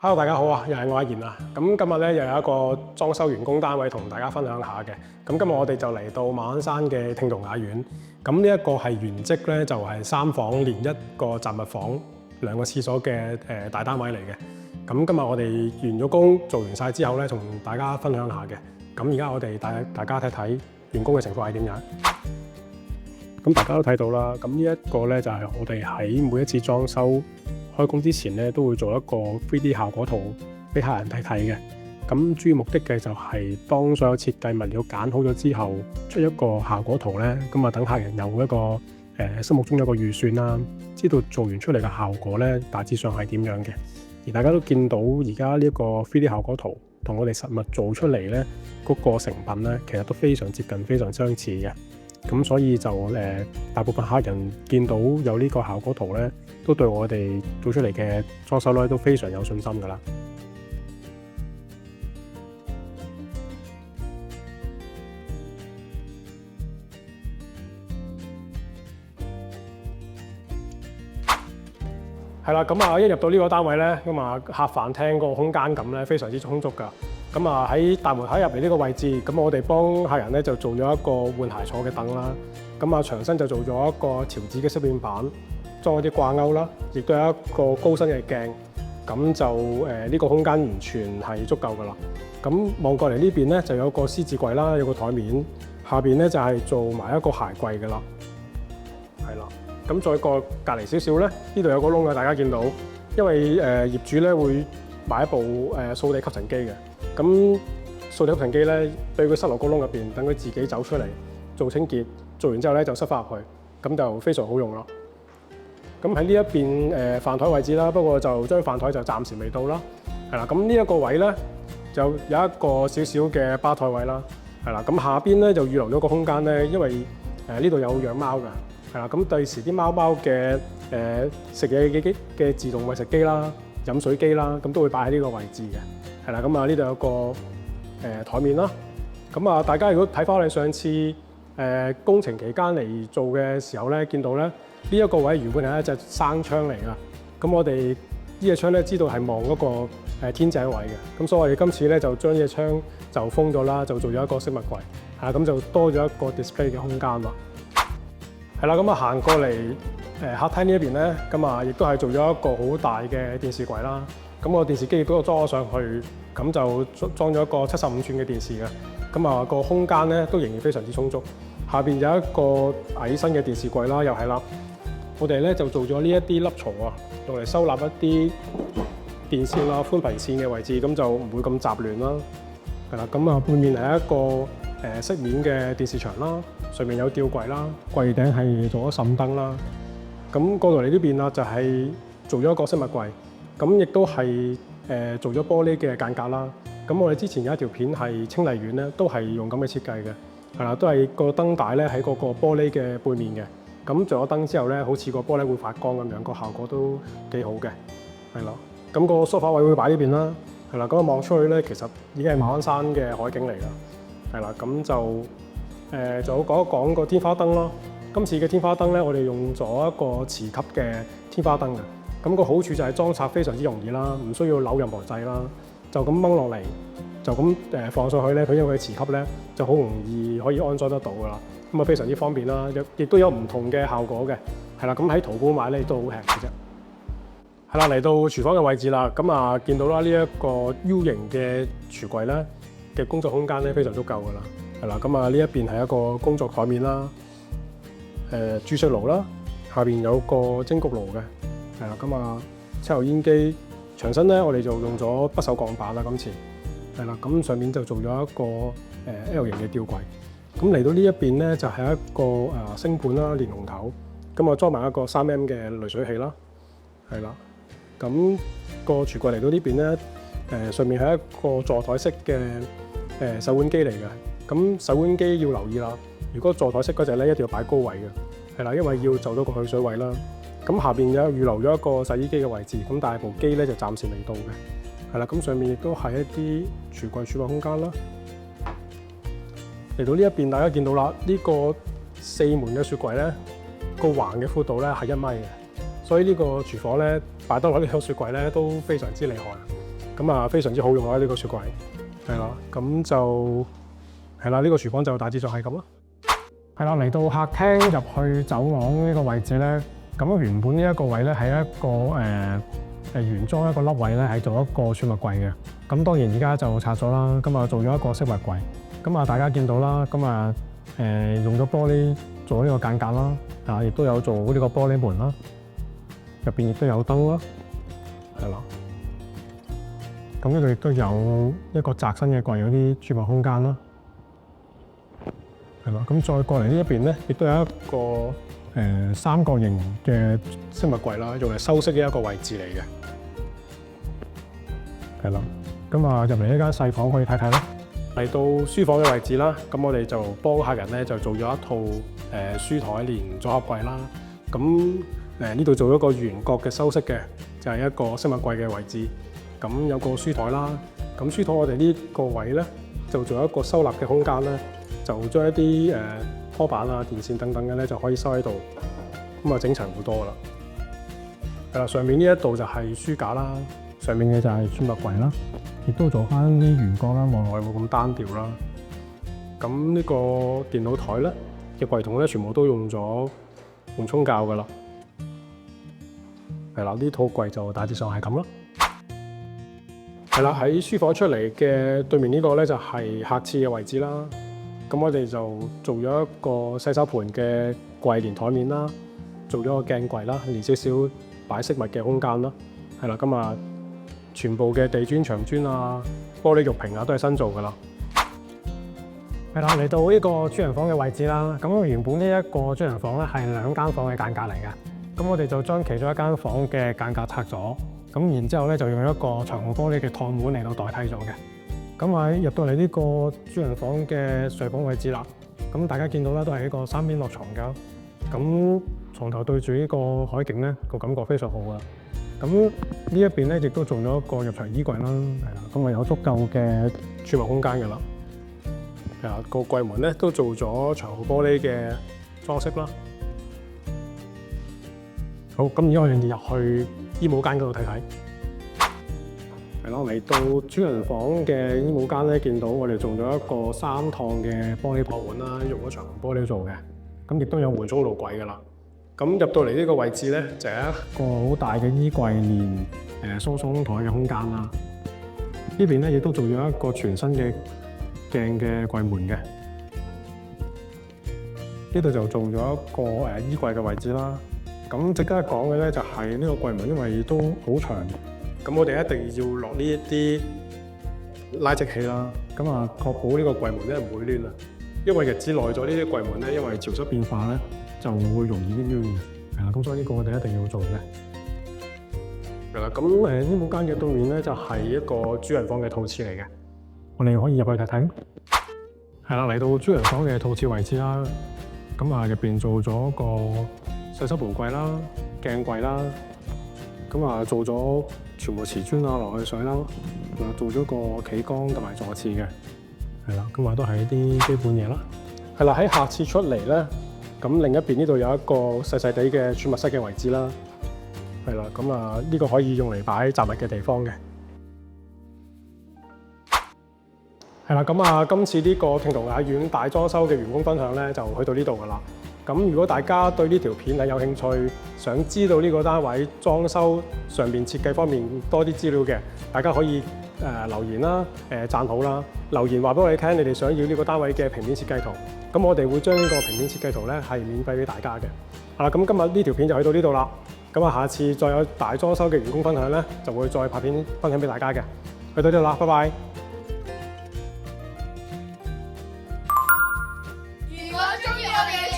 Hello，大家好啊，又係我阿賢啊。咁今日咧又有一個裝修完工單位同大家分享下嘅。咁今日我哋就嚟到馬鞍山嘅聽同雅苑。咁呢一個係原則咧就係3房連一個雜物房、2個廁所嘅大單位嚟嘅。咁今日我哋完咗工做完晒之後咧，同大家分享下嘅。咁而家我哋大家睇睇完工嘅情況係點樣。咁大家都睇到啦。咁呢一個咧就係我哋喺每一次裝修開工之前咧，都會做一個 3D 效果圖俾客人睇睇嘅。咁主要目的嘅就係當所有設計物料揀好咗之後，出一個效果圖咧，咁啊等客人有一個心目中有一個預算啦，知道做完出嚟嘅效果咧大致上係點樣嘅。而大家都見到而家呢一個 3D 效果圖同我哋實物做出嚟咧嗰個成品咧，其實都非常接近、非常相似嘅。咁所以就大部分客人見到有呢個效果圖咧，都對我哋做出嚟嘅裝修咧都非常有信心㗎啦。係啦，咁啊一入到呢個單位咧，咁啊客飯廳個空間感咧非常之充足㗎。咁啊喺大門口入嚟呢個位置，咁我哋幫客人咧就做咗一個換鞋坐嘅凳啦。咁啊牆身就做咗一個條子嘅飾面板，裝咗啲掛鈎啦，亦都有一個高身嘅鏡。咁就呢個空間完全係足夠㗎啦。咁望過嚟呢邊咧就有個獅子櫃啦，有個台面，下邊咧就係做埋一個鞋櫃㗎啦。係啦。咁再過隔離少少咧，呢度有個窿嘅，大家見到，因為業主咧會買一部掃地吸塵機嘅。咁掃地吸塵機咧，俾佢塞落個窿入邊，等佢自己走出嚟做清潔，做完之後咧就塞翻入去，咁就非常好用啦。咁喺呢一邊飯台位置啦，不過就張飯台就暫時未到啦。係啦，咁呢一個位咧就有一個少少嘅吧台位啦。係啦，咁下邊咧就預留咗個空間咧，因為呢度有養貓㗎。係啦，咁第時啲貓嘅食嘢嘅自動餵食機啦、飲水機啦，咁都會擺喺呢個位置嘅。係啦，咁啊呢度有個台面啦。咁啊，大家如果睇翻我哋上次工程期間嚟做嘅時候咧，見到咧呢一個位原本係一隻生窗嚟㗎。咁我哋呢隻窗咧知道係望嗰個天井位嘅。咁所以我哋今次咧就將呢隻窗就封咗啦，就做咗一個飾物櫃。係啦，咁就多咗一個 display 嘅空間啦。係啦，咁啊行過嚟客廳呢一邊咧，咁啊亦都係做咗一個好大嘅電視櫃啦。咁個電視機亦都裝咗上去，咁就裝咗一個75寸嘅電視嘅。咁啊個空間咧都仍然非常之充足。下邊有一個矮身嘅電視櫃啦，又係啦。我哋咧就做咗呢一啲凹槽啊，用嚟收納一啲電線啦、寬頻線嘅位置，咁就唔會咁雜亂啦。係啦，咁啊背面係一個飾面嘅電視牆啦，上面有吊櫃啦，櫃頂係做咗滲燈啦。咁過到嚟呢邊啦，就係做咗一個飾物櫃，咁亦都係做咗玻璃嘅間隔啦。咁我哋之前有一條片係清麗苑咧，都係用咁嘅設計嘅，係啦，都係個燈帶咧喺嗰個玻璃嘅背面嘅。咁着咗燈之後咧，好似個玻璃會發光咁樣，個效果都幾好嘅，係啦。咁個梳化位會擺呢邊啦，係啦。咁望出去咧，其實已經係馬鞍山嘅海景嚟㗎，係啦。咁就就講一講個天花燈咯。今次嘅天花燈咧，我哋用咗一個磁吸嘅天花燈嘅。咁個好處就係裝拆非常之容易啦，唔需要扭任何掣啦，就咁掹落嚟，就咁放上去咧。佢因為佢磁吸咧，就好容易可以安裝得到㗎啦。咁啊非常之方便啦，亦都有唔同嘅效果嘅。係啦，咁喺淘寶買咧都好平嘅啫。係啦，嚟到廚房嘅位置啦，咁啊見到啦呢一個 U 型嘅廚櫃咧嘅工作空間咧非常足夠㗎啦。係啦，咁啊呢一邊係一個工作台面啦，煮水爐啦，下邊有個蒸焗爐嘅。係啦，咁啊抽油煙機牆身咧，我哋就用咗不鏽鋼板啦。今次係啦，咁上面就做咗一個L 型嘅吊櫃。咁嚟到呢一邊咧，就係一個星盤啦，連龍頭。咁我裝埋一個3M 嘅濾水器啦，係啦。咁個廚櫃嚟到呢邊咧，上面係一個座台式嘅洗碗機嚟嘅。咁洗碗機要留意啦，如果座台式嗰隻咧，一定要擺高位嘅，係啦，因為要就到個去水位啦。咁下邊有預留咗一個洗衣機嘅位置，咁但係部機咧就暫時未到嘅，係啦。咁上面亦都係一啲櫥櫃儲物空間啦。嚟到呢一邊，大家見到啦，呢個4門嘅雪櫃咧，個橫嘅闊度咧係1米嘅，所以呢個廚房咧擺得落呢個雪櫃咧都非常之厲害。咁啊非常之好用啦呢個雪櫃，係啦，咁就係啦，呢個廚房就大致上係咁啦。係啦，嚟到客廳入去走廊呢個位置咧，咁原本呢一個位咧係一個原裝一個凹位咧，係做一個儲物櫃嘅。咁當然而家就拆咗啦，咁啊做咗一個飾物櫃。咁啊大家見到啦，咁啊用咗玻璃做呢個間隔啦，啊亦都有做呢個玻璃門啦，入邊亦都有燈啦，係啦。咁呢度亦都有一個窄身嘅櫃，有啲儲物空間啦，係啦。咁再過嚟呢一邊咧，亦都有一個三角形嘅飾物櫃啦，用嚟修飾嘅一個位置嚟嘅，係啦。咁啊入嚟呢間細房可以睇睇啦。嚟到書房嘅位置啦，咁我哋就幫客人咧就做咗一套書台連組合櫃啦。咁呢度做咗個圓角嘅修飾嘅，就係一個飾物櫃嘅位置。咁有個書台啦，咁書台我哋呢個位咧就做一個收納嘅空間咧，就將一啲拖板啊、電線等等嘅咧就可以收喺度，咁啊整齊好多啦。係啦，上面呢一度就係書架啦，上面嘅就係儲物櫃啦，亦都做翻啲圓角啦，望落去冇咁單調啦。咁呢個電腦台咧嘅櫃筒咧，全部都用咗緩衝膠噶啦。係啦，呢套櫃就大致上係咁啦。係啦，喺書房出嚟嘅對面呢個咧就係客廁嘅位置啦。咁我哋就做咗一個洗手盤嘅櫃連台面啦，做咗個鏡櫃啦，連少少擺飾物嘅空間啦。係啦，咁啊全部嘅地磚、牆磚啊、玻璃玉屏啊都係新做噶啦。係啦，嚟到呢個主人房嘅位置啦。咁原本呢一個主人房咧係2間房嘅間隔嚟嘅。咁我哋就將其中一間房嘅間隔拆咗。咁然之後咧，就用一個長虹玻璃嘅趟門嚟到代替咗嘅。咁喺入到嚟呢個主人房嘅睡房位置啦。咁大家見到啦，都係一個3邊落床㗎。咁床頭對住呢個海景咧，個感覺非常好啊。咁呢一邊咧，亦都做咗一個入牆衣櫃啦，係啦。咁啊有足夠嘅儲物空間㗎啦。係啦，個櫃門咧都做咗長虹玻璃嘅裝飾啦。好，咁而家我哋入去衣帽間嗰度睇睇，係咯，嚟到主人房嘅衣帽間咧，見到我哋做咗一個3趟嘅玻璃破碗啦，用咗長虹玻璃做嘅，咁亦都有緩衝路軌噶啦。咁入到嚟呢個位置咧，就係一個好大嘅衣櫃連梳妝台嘅空間啦。呢邊咧亦都做咗一個全新嘅鏡嘅櫃門嘅。呢度就做咗一個衣櫃嘅位置啦。咁值得一講嘅咧就係呢個櫃門，因為都好長，咁我哋一定要落呢一啲拉積器啦。咁啊，確保呢個櫃門咧唔會攣啊。因為日子耐咗，呢啲櫃門咧因為潮濕變化咧就會容易啲攣嘅。係啦，咁所以呢個我哋一定要做嘅。係啦，咁衣帽間嘅對面咧就係一個主人房嘅套廁嚟嘅。我哋可以入去睇睇。係啦，嚟到主人房嘅套廁位置啦。咁啊，入邊做咗個洗手盆櫃啦、鏡櫃啦，咁啊做咗全部瓷磚啊、落去水啦，做咗個企缸同埋坐廁嘅，係啦，咁啊都係一啲基本嘢啦。係啦，喺下次出嚟咧，咁另一邊呢度有一個細細地嘅儲物室嘅位置啦，係啦，咁啊呢個可以用嚟擺雜物嘅地方嘅。係啦，咁啊今次呢個聽同雅苑大裝修嘅員工分享咧，就去到呢度噶啦。咁如果大家對呢條片係有興趣，想知道呢個單位裝修上面設計方面多啲資料嘅，大家可以留言啦、讚好啦，留言話俾我哋聽，你哋想要呢個單位嘅平面設計圖，咁我哋會將呢個平面設計圖咧係免費俾大家嘅。好啦，咁今日呢條片就去到呢度啦，咁啊下次再有大裝修嘅員工分享咧，就會再拍片分享俾大家嘅。去到呢度啦，拜拜。如果中意我哋